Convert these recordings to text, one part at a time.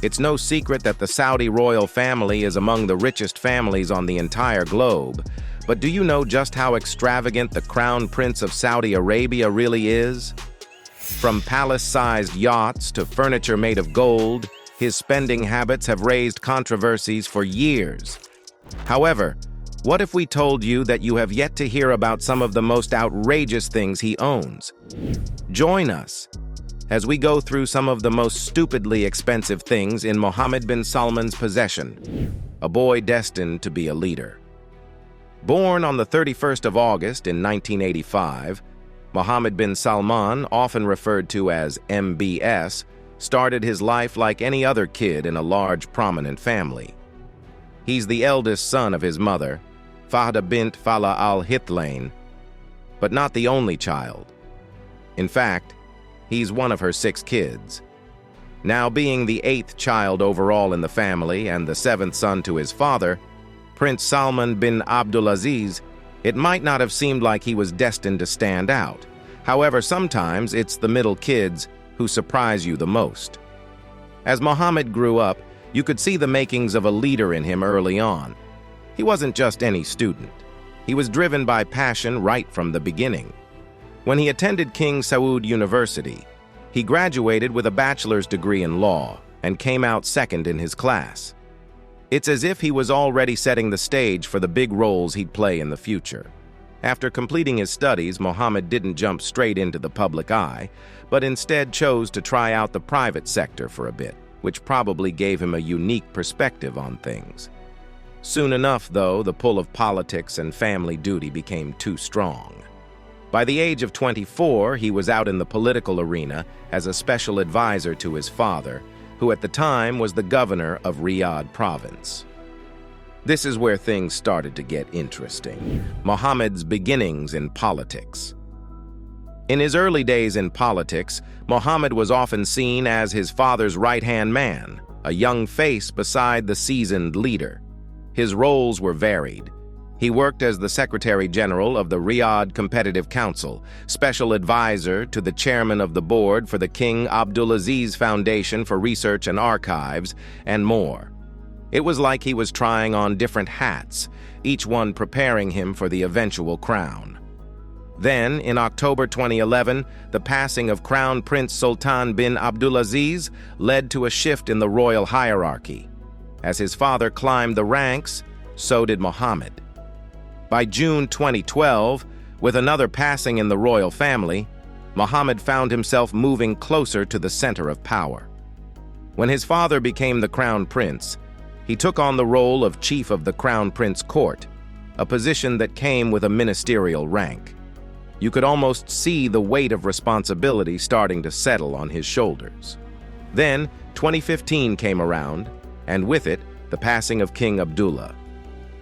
It's no secret that the Saudi royal family is among the richest families on the entire globe. But do you know just how extravagant the Crown Prince of Saudi Arabia really is? From palace-sized yachts to furniture made of gold, his spending habits have raised controversies for years. However, what if we told you that you have yet to hear about some of the most outrageous things he owns? Join us as we go through some of the most stupidly expensive things in Mohammed bin Salman's possession, a boy destined to be a leader. Born on the 31st of August in 1985, Mohammed bin Salman, often referred to as MBS, started his life like any other kid in a large, prominent family. He's the eldest son of his mother, Fahda bint Fala al-Hithlain, but not the only child. In fact, he's one of her 6 kids. Now being the 8th child overall in the family and the 7th son to his father, Prince Salman bin Abdulaziz, it might not have seemed like he was destined to stand out. However, sometimes it's the middle kids who surprise you the most. As Mohammed grew up, you could see the makings of a leader in him early on. He wasn't just any student. He was driven by passion right from the beginning. When he attended King Saud University, he graduated with a bachelor's degree in law and came out second in his class. It's as if he was already setting the stage for the big roles he'd play in the future. After completing his studies, Mohammed didn't jump straight into the public eye, but instead chose to try out the private sector for a bit, which probably gave him a unique perspective on things. Soon enough, though, the pull of politics and family duty became too strong. By the age of 24, he was out in the political arena as a special advisor to his father, who at the time was the governor of Riyadh province. This is where things started to get interesting. Mohammed's beginnings in politics. In his early days in politics, Mohammed was often seen as his father's right-hand man, a young face beside the seasoned leader. His roles were varied. He worked as the Secretary General of the Riyadh Competitive Council, special advisor to the chairman of the board for the King Abdulaziz Foundation for Research and Archives, and more. It was like he was trying on different hats, each one preparing him for the eventual crown. Then, in October 2011, the passing of Crown Prince Sultan bin Abdulaziz led to a shift in the royal hierarchy. As his father climbed the ranks, so did Mohammed. By June 2012, with another passing in the royal family, Mohammed found himself moving closer to the center of power. When his father became the Crown Prince, he took on the role of Chief of the Crown Prince Court, a position that came with a ministerial rank. You could almost see the weight of responsibility starting to settle on his shoulders. Then, 2015 came around, and with it, the passing of King Abdullah.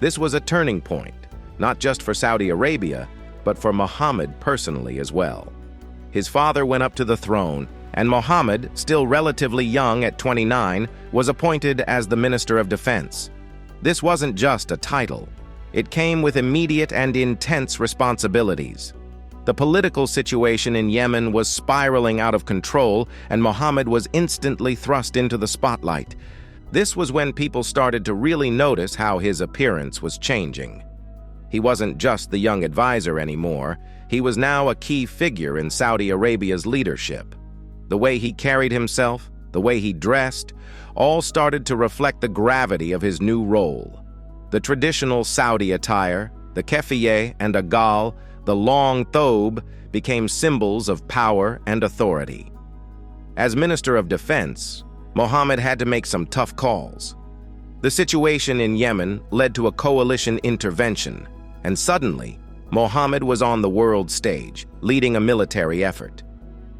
This was a turning point, not just for Saudi Arabia, but for Mohammed personally as well. His father went up to the throne, and Mohammed, still relatively young at 29, was appointed as the Minister of Defense. This wasn't just a title. It came with immediate and intense responsibilities. The political situation in Yemen was spiraling out of control, and Mohammed was instantly thrust into the spotlight. This was when people started to really notice how his appearance was changing. He wasn't just the young advisor anymore. He was now a key figure in Saudi Arabia's leadership. The way he carried himself, the way he dressed, all started to reflect the gravity of his new role. The traditional Saudi attire, the keffiyeh and agal, the long thobe, became symbols of power and authority. As Minister of Defense, Mohammed had to make some tough calls. The situation in Yemen led to a coalition intervention, and suddenly, Mohammed was on the world stage, leading a military effort.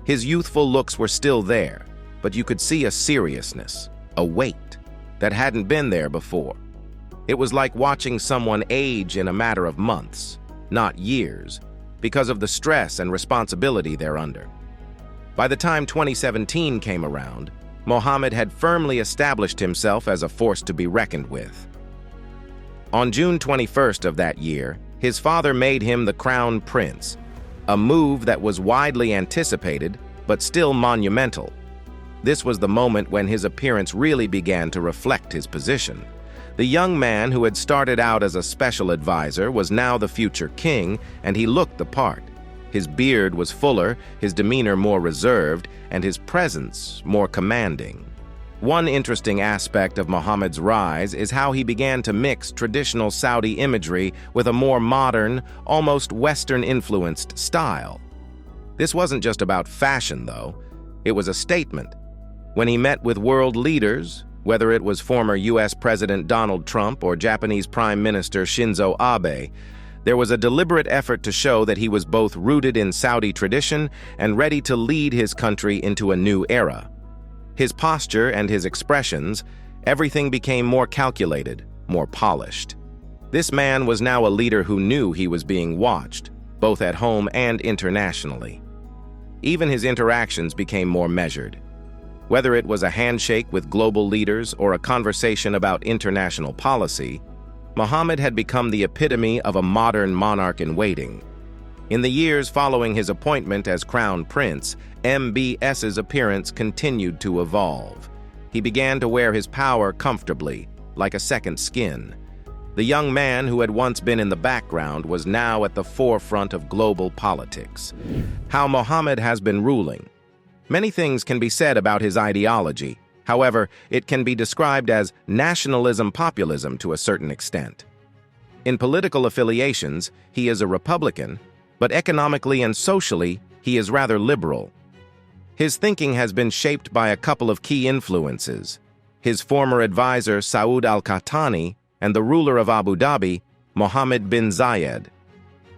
His youthful looks were still there, but you could see a seriousness, a weight, that hadn't been there before. It was like watching someone age in a matter of months, not years, because of the stress and responsibility they're under. By the time 2017 came around, Mohammed had firmly established himself as a force to be reckoned with. On June 21st of that year, his father made him the Crown Prince, a move that was widely anticipated but still monumental. This was the moment when his appearance really began to reflect his position. The young man who had started out as a special advisor was now the future king, and he looked the part. His beard was fuller, his demeanor more reserved, and his presence more commanding. One interesting aspect of Muhammad's rise is how he began to mix traditional Saudi imagery with a more modern, almost Western-influenced style. This wasn't just about fashion, though. It was a statement. When he met with world leaders, whether it was former U.S. President Donald Trump or Japanese Prime Minister Shinzo Abe, there was a deliberate effort to show that he was both rooted in Saudi tradition and ready to lead his country into a new era. His posture and his expressions, everything became more calculated, more polished. This man was now a leader who knew he was being watched, both at home and internationally. Even his interactions became more measured. Whether it was a handshake with global leaders or a conversation about international policy, Muhammad had become the epitome of a modern monarch-in-waiting. In the years following his appointment as Crown Prince, MBS's appearance continued to evolve. He began to wear his power comfortably, like a second skin. The young man who had once been in the background was now at the forefront of global politics. How Muhammad has been ruling. Many things can be said about his ideology. However, it can be described as nationalism-populism to a certain extent. In political affiliations, he is a Republican, but economically and socially, he is rather liberal. His thinking has been shaped by a couple of key influences: his former advisor Saud al-Qahtani and the ruler of Abu Dhabi, Mohammed bin Zayed.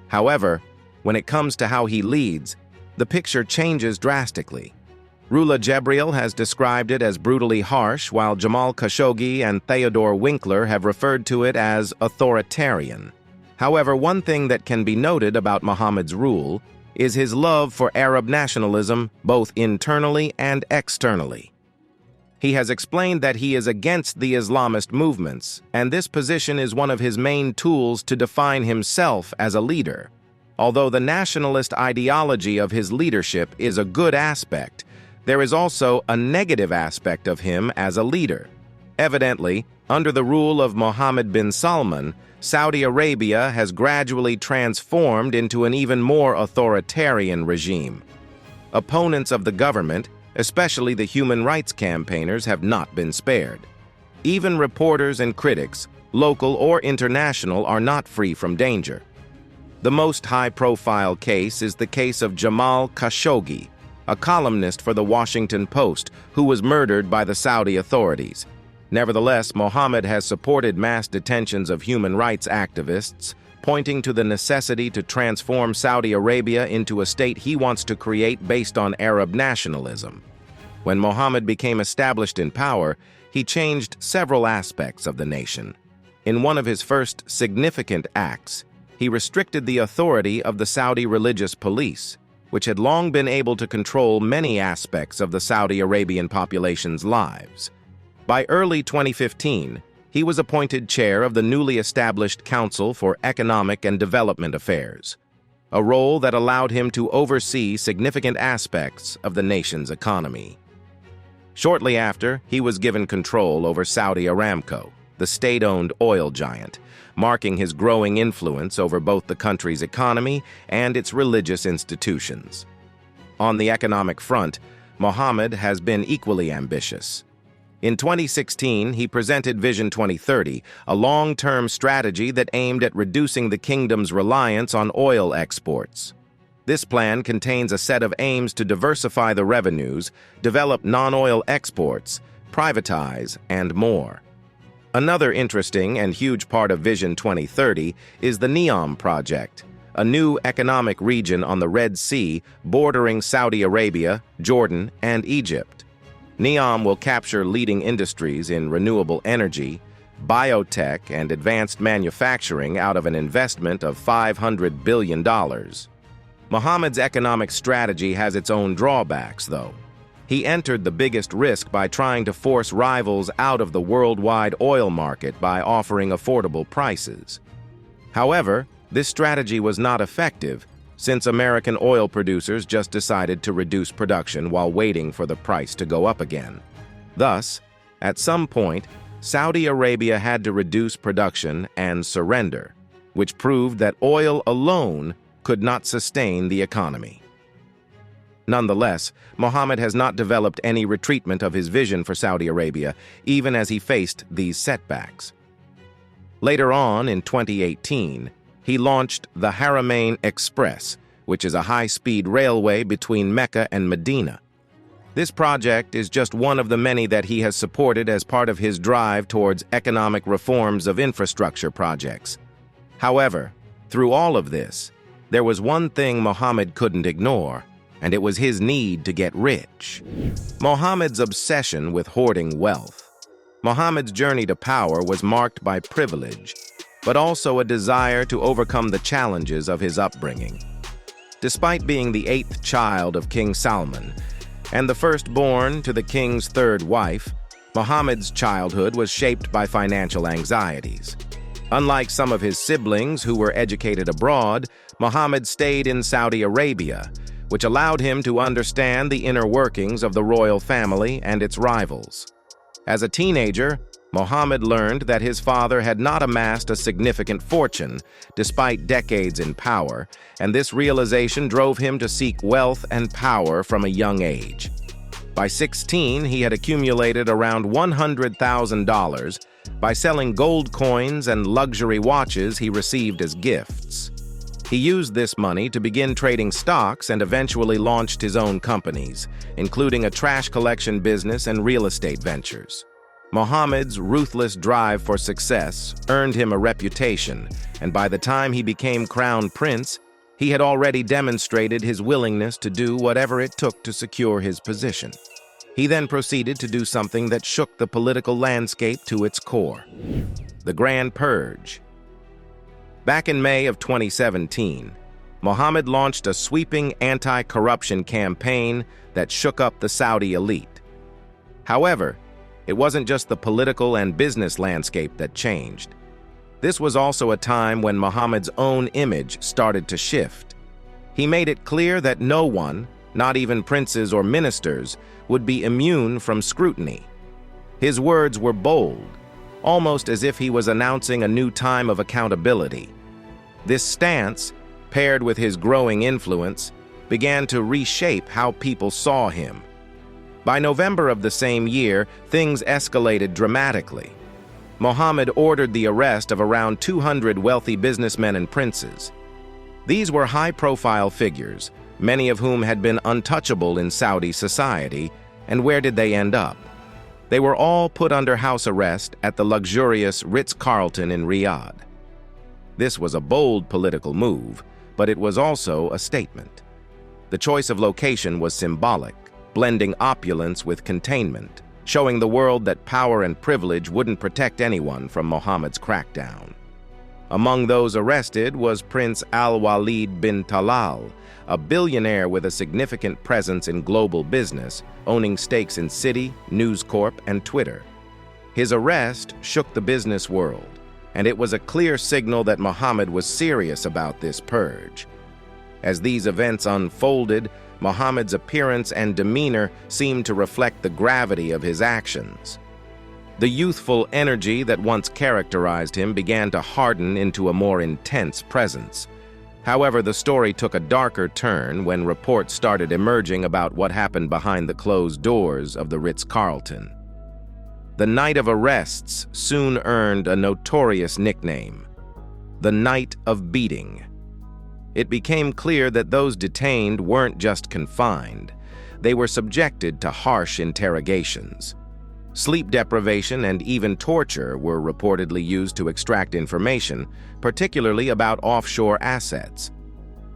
However, when it comes to how he leads, the picture changes drastically. Rula Jebriel has described it as brutally harsh, while Jamal Khashoggi and Theodore Winkler have referred to it as authoritarian. However, one thing that can be noted about Muhammad's rule is his love for Arab nationalism, both internally and externally. He has explained that he is against the Islamist movements, and this position is one of his main tools to define himself as a leader. Although the nationalist ideology of his leadership is a good aspect, there is also a negative aspect of him as a leader. Evidently, under the rule of Mohammed bin Salman, Saudi Arabia has gradually transformed into an even more authoritarian regime. Opponents of the government, especially the human rights campaigners, have not been spared. Even reporters and critics, local or international, are not free from danger. The most high-profile case is the case of Jamal Khashoggi, a columnist for the Washington Post, who was murdered by the Saudi authorities. Nevertheless, Mohammed has supported mass detentions of human rights activists, pointing to the necessity to transform Saudi Arabia into a state he wants to create based on Arab nationalism. When Mohammed became established in power, he changed several aspects of the nation. In one of his first significant acts, he restricted the authority of the Saudi religious police, which had long been able to control many aspects of the Saudi Arabian population's lives. By early 2015, he was appointed chair of the newly established Council for Economic and Development Affairs, a role that allowed him to oversee significant aspects of the nation's economy. Shortly after, he was given control over Saudi Aramco, the state-owned oil giant, marking his growing influence over both the country's economy and its religious institutions. On the economic front, Mohammed has been equally ambitious. In 2016, he presented Vision 2030, a long-term strategy that aimed at reducing the kingdom's reliance on oil exports. This plan contains a set of aims to diversify the revenues, develop non-oil exports, privatize, and more. Another interesting and huge part of Vision 2030 is the NEOM project, a new economic region on the Red Sea bordering Saudi Arabia, Jordan, and Egypt. NEOM will capture leading industries in renewable energy, biotech, and advanced manufacturing out of an investment of $500 billion. Mohammed's economic strategy has its own drawbacks, though. He entered the biggest risk by trying to force rivals out of the worldwide oil market by offering affordable prices. However, this strategy was not effective since American oil producers just decided to reduce production while waiting for the price to go up again. Thus, at some point, Saudi Arabia had to reduce production and surrender, which proved that oil alone could not sustain the economy. Nonetheless, Mohammed has not developed any retreatment of his vision for Saudi Arabia, even as he faced these setbacks. Later on, in 2018, he launched the Haramain Express, which is a high-speed railway between Mecca and Medina. This project is just one of the many that he has supported as part of his drive towards economic reforms of infrastructure projects. However, through all of this, there was one thing Mohammed couldn't ignore, and it was his need to get rich. Mohammed's obsession with hoarding wealth. Mohammed's journey to power was marked by privilege, but also a desire to overcome the challenges of his upbringing. Despite being the 8th child of King Salman and the firstborn to the king's 3rd wife, Mohammed's childhood was shaped by financial anxieties. Unlike some of his siblings who were educated abroad, Mohammed stayed in Saudi Arabia, which allowed him to understand the inner workings of the royal family and its rivals. As a teenager, Mohammed learned that his father had not amassed a significant fortune, despite decades in power, and this realization drove him to seek wealth and power from a young age. By 16, he had accumulated around $100,000 by selling gold coins and luxury watches he received as gifts. He used this money to begin trading stocks and eventually launched his own companies, including a trash collection business and real estate ventures. Mohammed's ruthless drive for success earned him a reputation, and by the time he became crown prince, he had already demonstrated his willingness to do whatever it took to secure his position. He then proceeded to do something that shook the political landscape to its core: the Grand Purge. Back in May of 2017, Mohammed launched a sweeping anti-corruption campaign that shook up the Saudi elite. However, it wasn't just the political and business landscape that changed. This was also a time when Mohammed's own image started to shift. He made it clear that no one, not even princes or ministers, would be immune from scrutiny. His words were bold, almost as if he was announcing a new time of accountability. This stance, paired with his growing influence, began to reshape how people saw him. By November of the same year, things escalated dramatically. Mohammed ordered the arrest of around 200 wealthy businessmen and princes. These were high-profile figures, many of whom had been untouchable in Saudi society, and where did they end up? They were all put under house arrest at the luxurious Ritz-Carlton in Riyadh. This was a bold political move, but it was also a statement. The choice of location was symbolic, blending opulence with containment, showing the world that power and privilege wouldn't protect anyone from Mohammed's crackdown. Among those arrested was Prince Al-Walid bin Talal, a billionaire with a significant presence in global business, owning stakes in Citi, News Corp, and Twitter. His arrest shook the business world, and it was a clear signal that Mohammed was serious about this purge. As these events unfolded, Mohammed's appearance and demeanor seemed to reflect the gravity of his actions. The youthful energy that once characterized him began to harden into a more intense presence. However, the story took a darker turn when reports started emerging about what happened behind the closed doors of the Ritz-Carlton. The night of arrests soon earned a notorious nickname: the Night of Beating. It became clear that those detained weren't just confined. They were subjected to harsh interrogations. Sleep deprivation and even torture were reportedly used to extract information, particularly about offshore assets.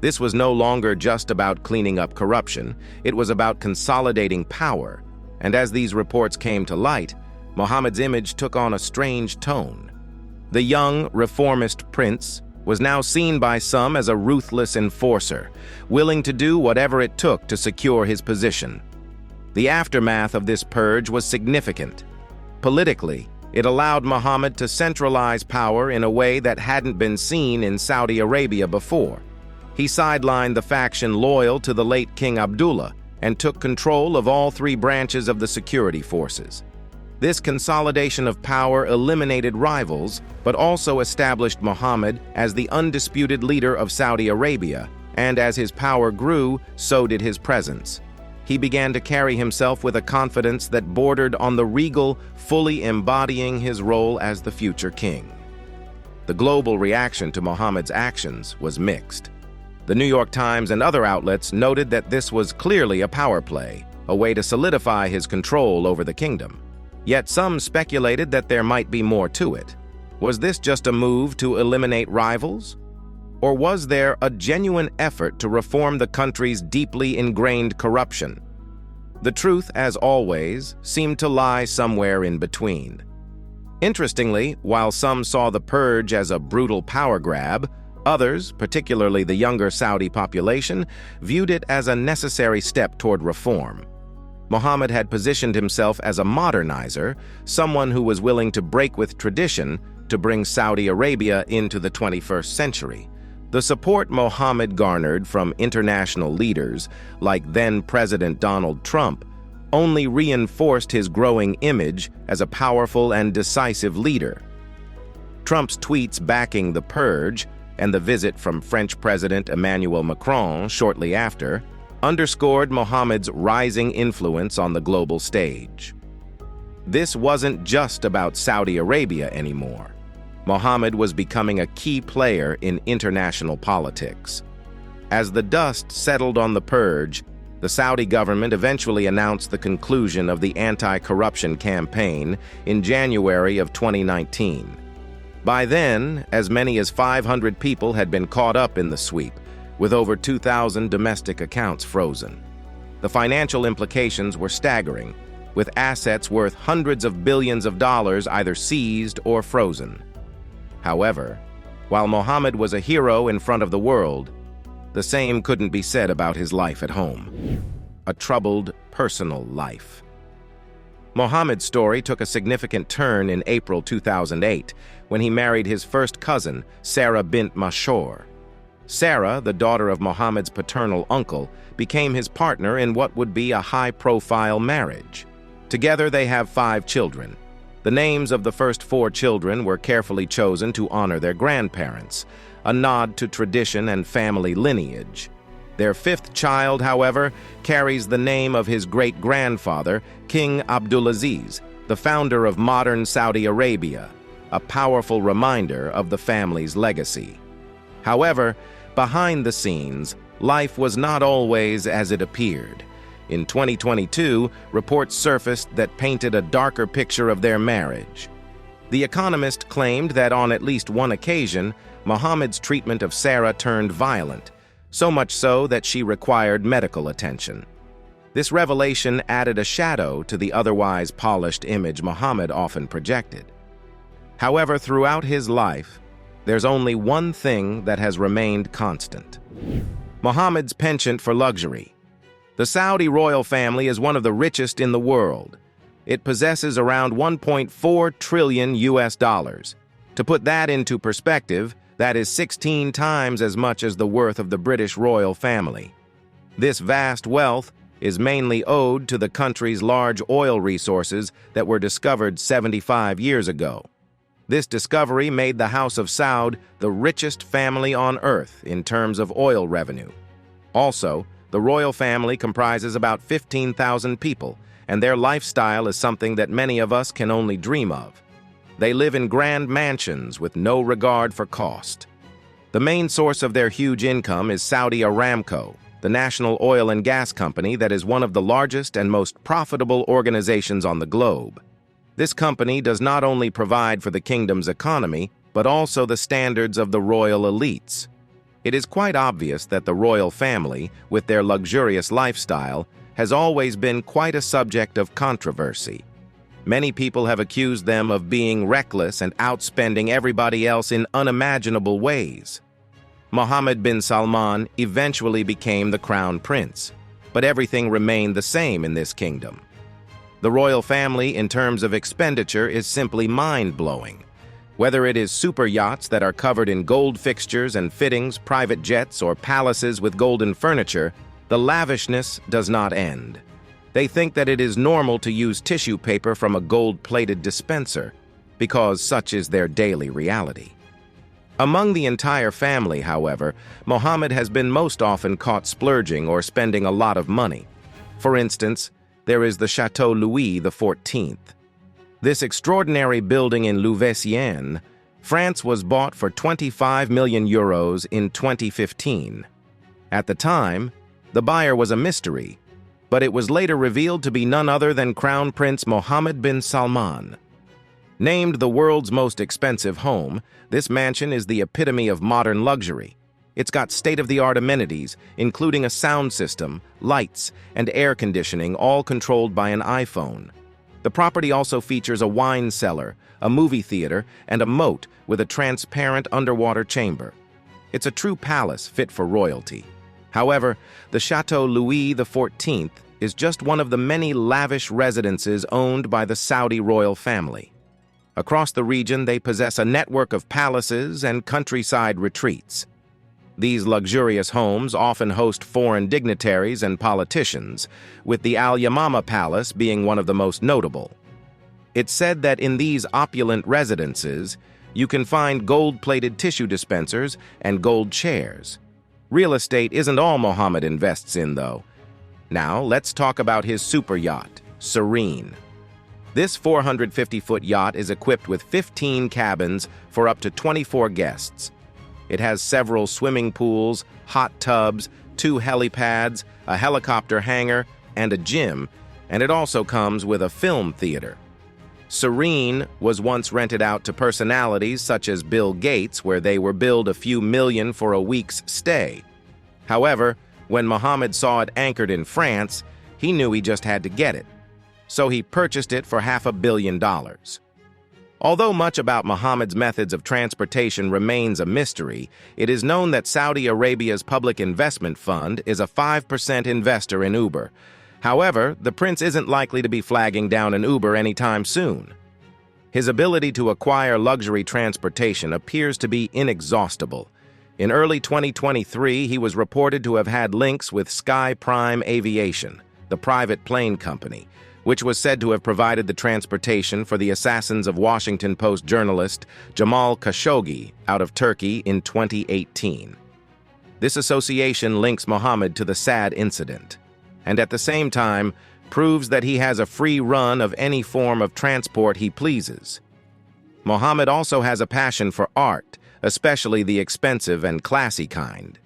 This was no longer just about cleaning up corruption, it was about consolidating power, and as these reports came to light, Mohammed's image took on a strange tone. The young, reformist prince was now seen by some as a ruthless enforcer, willing to do whatever it took to secure his position. The aftermath of this purge was significant. Politically, it allowed Mohammed to centralize power in a way that hadn't been seen in Saudi Arabia before. He sidelined the faction loyal to the late King Abdullah and took control of all three branches of the security forces. This consolidation of power eliminated rivals, but also established Muhammad as the undisputed leader of Saudi Arabia, and as his power grew, so did his presence. He began to carry himself with a confidence that bordered on the regal, fully embodying his role as the future king. The global reaction to Muhammad's actions was mixed. The New York Times and other outlets noted that this was clearly a power play, a way to solidify his control over the kingdom. Yet some speculated that there might be more to it. Was this just a move to eliminate rivals? Or was there a genuine effort to reform the country's deeply ingrained corruption? The truth, as always, seemed to lie somewhere in between. Interestingly, while some saw the purge as a brutal power grab, others, particularly the younger Saudi population, viewed it as a necessary step toward reform. Muhammad had positioned himself as a modernizer, someone who was willing to break with tradition to bring Saudi Arabia into the 21st century. The support Muhammad garnered from international leaders, like then-President Donald Trump, only reinforced his growing image as a powerful and decisive leader. Trump's tweets backing the purge and the visit from French President Emmanuel Macron shortly after underscored Muhammad's rising influence on the global stage. This wasn't just about Saudi Arabia anymore. Muhammad was becoming a key player in international politics. As the dust settled on the purge, the Saudi government eventually announced the conclusion of the anti-corruption campaign in January of 2019. By then, as many as 500 people had been caught up in the sweep, with over 2,000 domestic accounts frozen. The financial implications were staggering, with assets worth hundreds of billions of dollars either seized or frozen. However, while Muhammad was a hero in front of the world, the same couldn't be said about his life at home. A troubled, personal life. Muhammad's story took a significant turn in April 2008 when he married his first cousin, Sarah bint Mashur. Sarah, the daughter of Muhammad's paternal uncle, became his partner in what would be a high-profile marriage. Together they have 5 children. The names of the first 4 children were carefully chosen to honor their grandparents, a nod to tradition and family lineage. Their 5th child, however, carries the name of his great-grandfather, King Abdulaziz, the founder of modern Saudi Arabia, a powerful reminder of the family's legacy. However, behind the scenes, life was not always as it appeared. In 2022, reports surfaced that painted a darker picture of their marriage. The Economist claimed that on at least one occasion, Muhammad's treatment of Sarah turned violent, so much so that she required medical attention. This revelation added a shadow to the otherwise polished image Muhammad often projected. However, throughout his life, there's only one thing that has remained constant: Muhammad's penchant for luxury. The Saudi royal family is one of the richest in the world. It possesses around 1.4 trillion US dollars. To put that into perspective, that is 16 times as much as the worth of the British royal family. This vast wealth is mainly owed to the country's large oil resources that were discovered 75 years ago. This discovery made the House of Saud the richest family on earth in terms of oil revenue. Also, the royal family comprises about 15,000 people, and their lifestyle is something that many of us can only dream of. They live in grand mansions with no regard for cost. The main source of their huge income is Saudi Aramco, the national oil and gas company that is one of the largest and most profitable organizations on the globe. This company does not only provide for the kingdom's economy, but also the standards of the royal elites. It is quite obvious that the royal family, with their luxurious lifestyle, has always been quite a subject of controversy. Many people have accused them of being reckless and outspending everybody else in unimaginable ways. Mohammed bin Salman eventually became the crown prince, but everything remained the same in this kingdom. The royal family, in terms of expenditure, is simply mind-blowing. Whether it is super yachts that are covered in gold fixtures and fittings, private jets, or palaces with golden furniture, the lavishness does not end. They think that it is normal to use tissue paper from a gold-plated dispenser, because such is their daily reality. Among the entire family, however, Mohammed has been most often caught splurging or spending a lot of money. For instance, there is the Chateau Louis XIV. This extraordinary building in Louvain, France, was bought for 25 million euros in 2015. At the time, the buyer was a mystery, but it was later revealed to be none other than Crown Prince Mohammed bin Salman. Named the world's most expensive home, this mansion is the epitome of modern luxury. It's got state-of-the-art amenities, including a sound system, lights, and air conditioning, all controlled by an iPhone. The property also features a wine cellar, a movie theater, and a moat with a transparent underwater chamber. It's a true palace fit for royalty. However, the Chateau Louis XIV is just one of the many lavish residences owned by the Saudi royal family. Across the region, they possess a network of palaces and countryside retreats. These luxurious homes often host foreign dignitaries and politicians, with the Al Yamama Palace being one of the most notable. It's said that in these opulent residences, you can find gold-plated tissue dispensers and gold chairs. Real estate isn't all Mohammed invests in, though. Now, let's talk about his super yacht, Serene. This 450-foot yacht is equipped with 15 cabins for up to 24 guests. It has several swimming pools, hot tubs, 2 helipads, a helicopter hangar, and a gym, and it also comes with a film theater. Serene was once rented out to personalities such as Bill Gates, where they were billed a few million for a week's stay. However, when Mohammed saw it anchored in France, he knew he just had to get it. So he purchased it for $500 million. Although much about Mohammed's methods of transportation remains a mystery, it is known that Saudi Arabia's public investment fund is a 5% investor in Uber. However, the prince isn't likely to be flagging down an Uber anytime soon. His ability to acquire luxury transportation appears to be inexhaustible. In early 2023, he was reported to have had links with Sky Prime Aviation, the private plane company, which was said to have provided the transportation for the assassins of Washington Post journalist Jamal Khashoggi out of Turkey in 2018. This association links Mohammed to the sad incident, and at the same time proves that he has a free run of any form of transport he pleases. Mohammed also has a passion for art, especially the expensive and classy kind.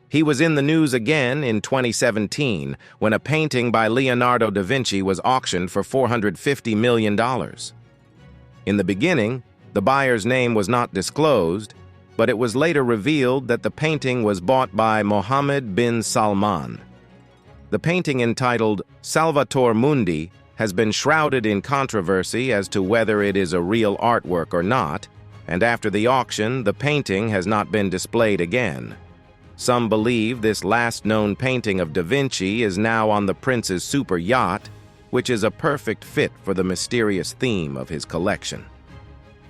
He was in the news again in 2017 when a painting by Leonardo da Vinci was auctioned for $450 million. In the beginning, the buyer's name was not disclosed, but it was later revealed that the painting was bought by Mohammed bin Salman. The painting, entitled Salvator Mundi, has been shrouded in controversy as to whether it is a real artwork or not, and after the auction, the painting has not been displayed again. Some believe this last known painting of Da Vinci is now on the prince's super yacht, which is a perfect fit for the mysterious theme of his collection.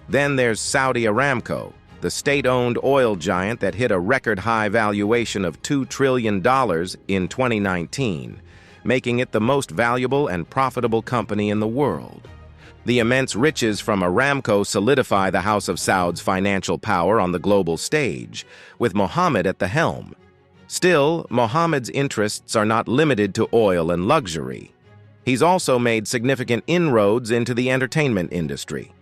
Then there's Saudi Aramco, the state-owned oil giant that hit a record-high valuation of $2 trillion in 2019, making it the most valuable and profitable company in the world. The immense riches from Aramco solidify the House of Saud's financial power on the global stage, with Mohammed at the helm. Still, Mohammed's interests are not limited to oil and luxury. He's also made significant inroads into the entertainment industry.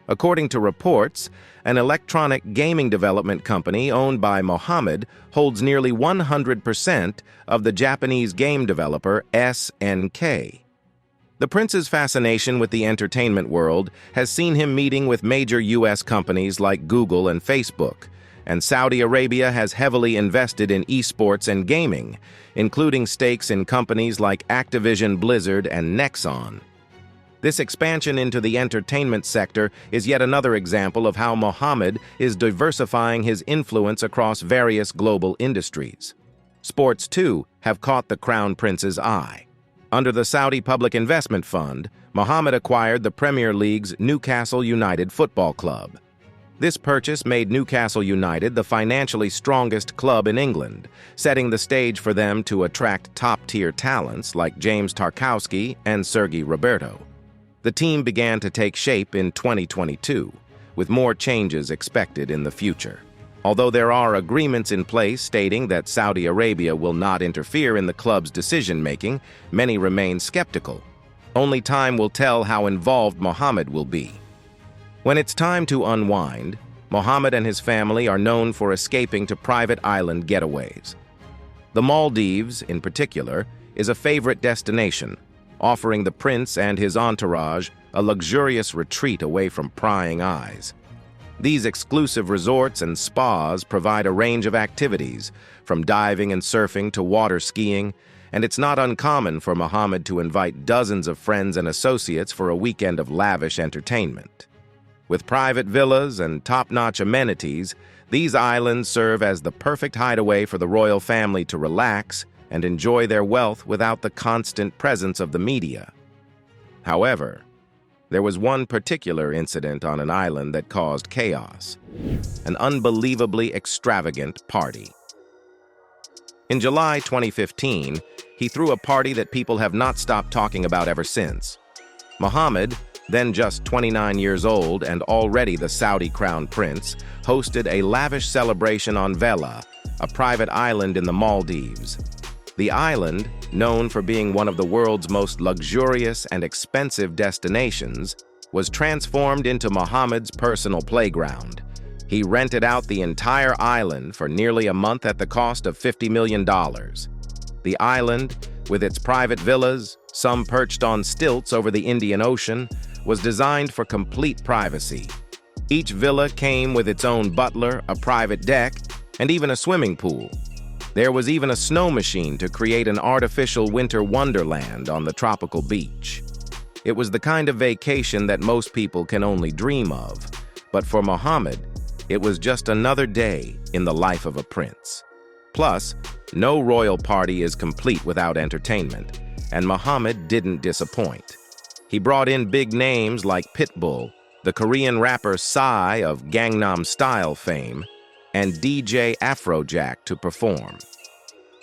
According to reports, an electronic gaming development company owned by Mohammed holds nearly 100% of the Japanese game developer SNK. The prince's fascination with the entertainment world has seen him meeting with major U.S. companies like Google and Facebook, and Saudi Arabia has heavily invested in esports and gaming, including stakes in companies like Activision Blizzard and Nexon. This expansion into the entertainment sector is yet another example of how Mohammed is diversifying his influence across various global industries. Sports, too, have caught the Crown Prince's eye. Under the Saudi Public Investment Fund, Mohammed acquired the Premier League's Newcastle United Football Club. This purchase made Newcastle United the financially strongest club in England, setting the stage for them to attract top-tier talents like James Tarkowski and Sergi Roberto. The team began to take shape in 2022, with more changes expected in the future. Although there are agreements in place stating that Saudi Arabia will not interfere in the club's decision-making, many remain skeptical. Only time will tell how involved Mohammed will be. When it's time to unwind, Mohammed and his family are known for escaping to private island getaways. The Maldives, in particular, is a favorite destination, offering the prince and his entourage a luxurious retreat away from prying eyes. These exclusive resorts and spas provide a range of activities, from diving and surfing to water skiing, and it's not uncommon for Mohammed to invite dozens of friends and associates for a weekend of lavish entertainment. With private villas and top-notch amenities, these islands serve as the perfect hideaway for the royal family to relax and enjoy their wealth without the constant presence of the media. However, there was one particular incident on an island that caused chaos: an unbelievably extravagant party. In July 2015, he threw a party that people have not stopped talking about ever since. Mohammed, then just 29 years old and already the Saudi crown prince, hosted a lavish celebration on Vela, a private island in the Maldives. The island, known for being one of the world's most luxurious and expensive destinations, was transformed into Mohammed's personal playground. He rented out the entire island for nearly a month at the cost of $50 million. The island, with its private villas, some perched on stilts over the Indian Ocean, was designed for complete privacy. Each villa came with its own butler, a private deck, and even a swimming pool. There was even a snow machine to create an artificial winter wonderland on the tropical beach. It was the kind of vacation that most people can only dream of, but for Mohammed, it was just another day in the life of a prince. Plus, no royal party is complete without entertainment, and Mohammed didn't disappoint. He brought in big names like Pitbull, the Korean rapper Psy of Gangnam Style fame, and DJ Afrojack to perform.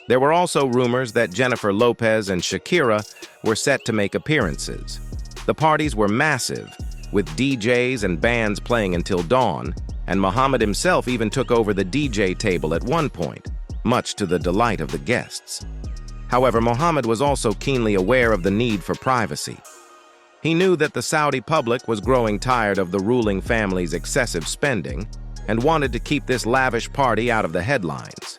There were also rumors that Jennifer Lopez and Shakira were set to make appearances. The parties were massive, with DJs and bands playing until dawn, and Mohammed himself even took over the DJ table at one point, much to the delight of the guests. However, Mohammed was also keenly aware of the need for privacy. He knew that the Saudi public was growing tired of the ruling family's excessive spending and wanted to keep this lavish party out of the headlines.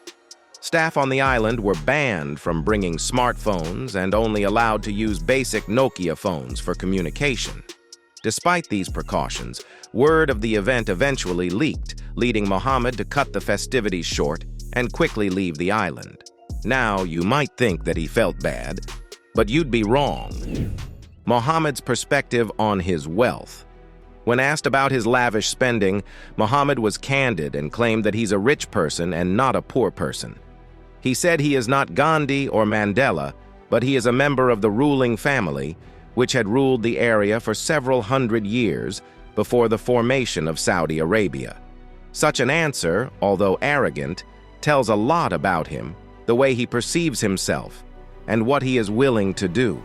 Staff on the island were banned from bringing smartphones and only allowed to use basic Nokia phones for communication. Despite these precautions, word of the event eventually leaked, leading Mohammed to cut the festivities short and quickly leave the island. Now, you might think that he felt bad, but you'd be wrong. Mohammed's perspective on his wealth. When asked about his lavish spending, Mohammed was candid and claimed that he's a rich person and not a poor person. He said he is not Gandhi or Mandela, but he is a member of the ruling family, which had ruled the area for several hundred years before the formation of Saudi Arabia. Such an answer, although arrogant, tells a lot about him, the way he perceives himself, and what he is willing to do.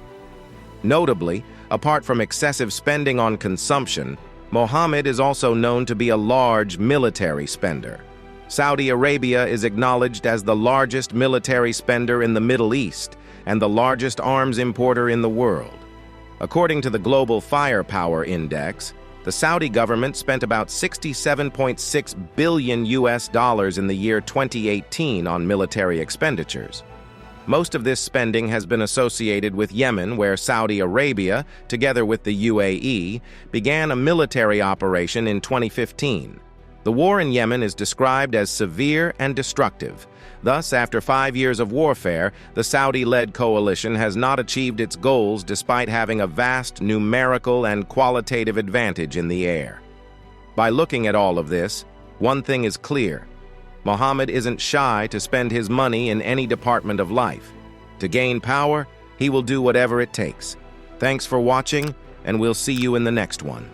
Notably, apart from excessive spending on consumption, Mohammed is also known to be a large military spender. Saudi Arabia is acknowledged as the largest military spender in the Middle East and the largest arms importer in the world. According to the Global Firepower Index, the Saudi government spent about $67.6 billion in the year 2018 on military expenditures. Most of this spending has been associated with Yemen, where Saudi Arabia, together with the UAE, began a military operation in 2015. The war in Yemen is described as severe and destructive. Thus, after 5 years of warfare, the Saudi-led coalition has not achieved its goals despite having a vast numerical and qualitative advantage in the air. By looking at all of this, one thing is clear. Mohammed isn't shy to spend his money in any department of life. To gain power, he will do whatever it takes. Thanks for watching, and we'll see you in the next one.